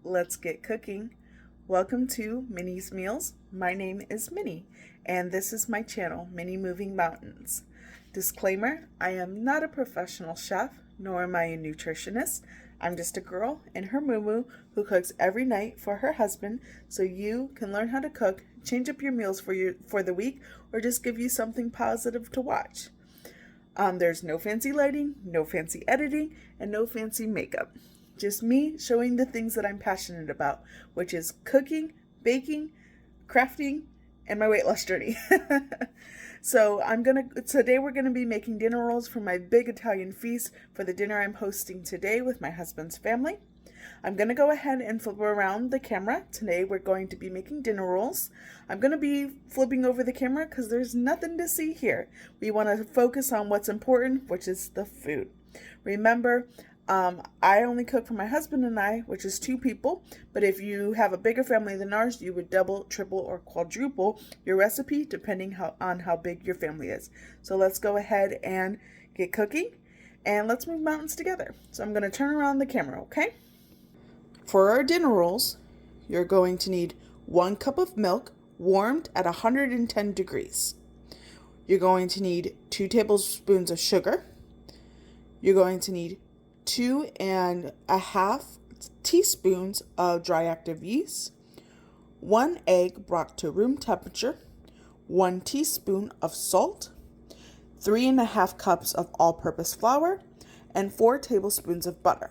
let's get cooking. Welcome to Minnie's Meals. My name is Minnie, and this is my channel, Minnie Moving Mountains. Disclaimer, I am not a professional chef, nor am I a nutritionist. I'm just a girl in her moo-moo who cooks every night for her husband so you can learn how to cook, change up your meals for the week, or just give you something positive to watch. There's no fancy lighting, no fancy editing, and no fancy makeup. Just me showing the things that I'm passionate about, which is cooking, baking, crafting, and my weight loss journey. So today we're gonna be making dinner rolls for my big Italian feast for the dinner I'm hosting today with my husband's family. I'm gonna go ahead and flip around the camera. Today we're going to be making dinner rolls. I'm gonna be flipping over the camera because there's nothing to see here. We wanna focus on what's important, which is the food. Remember, I only cook for my husband and I, which is 2 people, but if you have a bigger family than ours, you would double, triple, or quadruple your recipe depending on how big your family is. So let's go ahead and get cooking, and let's move mountains together. So I'm going to turn around the camera, okay? For our dinner rolls, you're going to need 1 cup of milk warmed at 110 degrees. You're going to need 2 tablespoons of sugar. You're going to need 2.5 teaspoons of dry active yeast, 1 egg brought to room temperature, 1 teaspoon of salt, 3.5 cups of all-purpose flour, and 4 tablespoons of butter.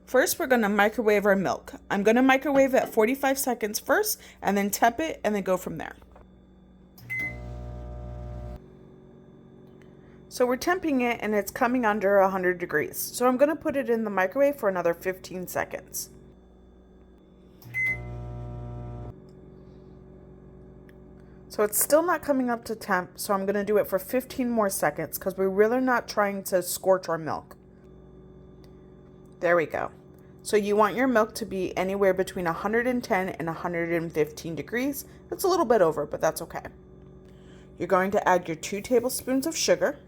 First, we're going to microwave our milk. I'm going to microwave it at 45 seconds first, and then temp it, and then go from there. So we're temping it and it's coming under 100 degrees. So I'm going to put it in the microwave for another 15 seconds. So it's still not coming up to temp, so I'm going to do it for 15 more seconds because we're really not trying to scorch our milk. There we go. So you want your milk to be anywhere between 110 and 115 degrees. It's a little bit over, but that's okay. You're going to add your 2 tablespoons of sugar,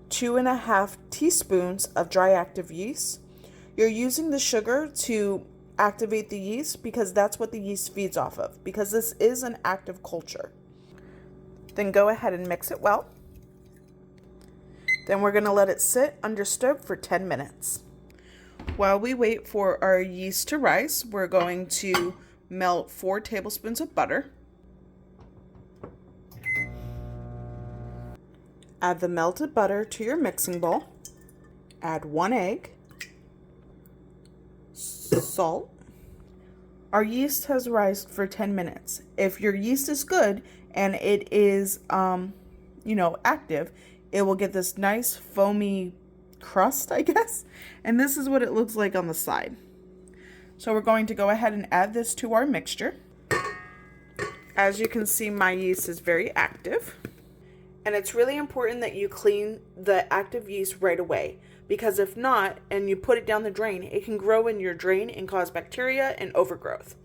2.5 teaspoons of dry active yeast. You're using the sugar to activate the yeast because that's what the yeast feeds off of, because this is an active culture. Then go ahead and mix it well. Then we're going to let it sit under stove for 10 minutes. While we wait for our yeast to rise, we're going to melt 4 tablespoons of butter. Add the melted butter to your mixing bowl. Add 1 egg, salt. Our yeast has risen for 10 minutes. If your yeast is good and it is, active, it will get this nice foamy crust, I guess. And this is what it looks like on the side. So we're going to go ahead and add this to our mixture. As you can see, my yeast is very active. And it's really important that you clean the active yeast right away, because if not, and you put it down the drain, it can grow in your drain and cause bacteria and overgrowth.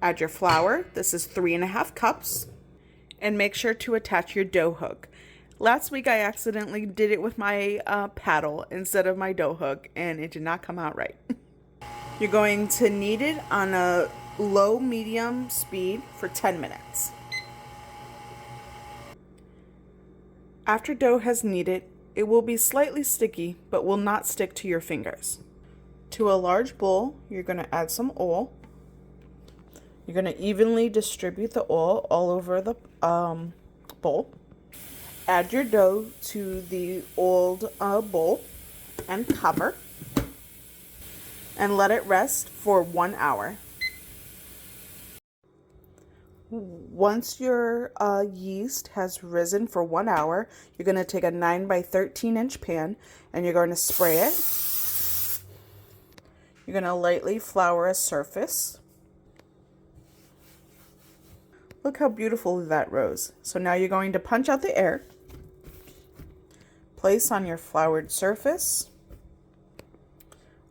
Add your flour. This is 3.5 cups. And make sure to attach your dough hook. Last week I accidentally did it with my paddle instead of my dough hook, and it did not come out right. You're going to knead it on a low-medium speed for 10 minutes. After dough has kneaded, it will be slightly sticky, but will not stick to your fingers. To a large bowl, you're going to add some oil. You're going to evenly distribute the oil all over the bowl. Add your dough to the oiled bowl and cover. And let it rest for 1 hour. Once your yeast has risen for 1 hour, you're going to take a 9 by 13 inch pan and you're going to spray it. You're going to lightly flour a surface. Look how beautiful that rose. So now you're going to punch out the air. Place on your floured surface.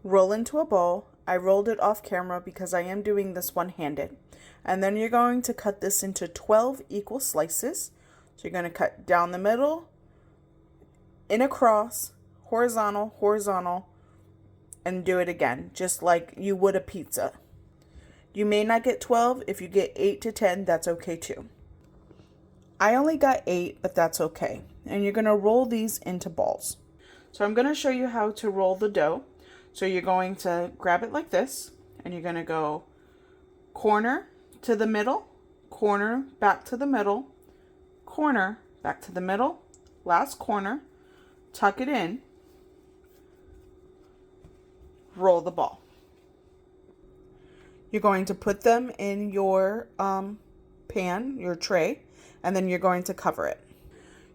Roll into a bowl. I rolled it off camera because I am doing this one-handed. And then you're going to cut this into 12 equal slices. So you're going to cut down the middle, in a cross, horizontal, horizontal, and do it again, just like you would a pizza. You may not get 12. If you get 8 to 10, that's okay too. I only got 8, but that's okay. And you're going to roll these into balls. So I'm going to show you how to roll the dough. So you're going to grab it like this, and you're going to go corner to the middle, corner back to the middle, corner back to the middle, last corner, tuck it in, roll the ball. You're going to put them in your pan, your tray, and then you're going to cover it.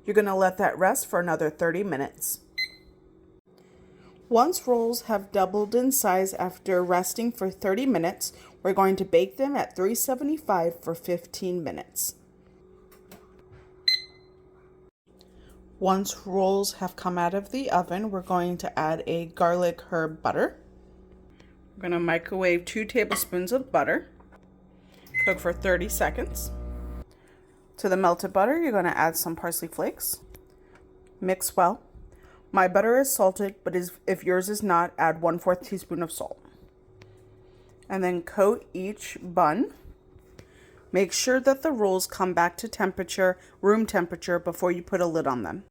You're going to let that rest for another 30 minutes. Once rolls have doubled in size after resting for 30 minutes, we're going to bake them at 375 for 15 minutes. Once rolls have come out of the oven, we're going to add a garlic herb butter. We're going to microwave 2 tablespoons of butter. Cook for 30 seconds. To the melted butter, you're going to add some parsley flakes. Mix well. My butter is salted, but if yours is not, add 1/4 teaspoon of salt. And then coat each bun. Make sure that the rolls come back to room temperature, before you put a lid on them.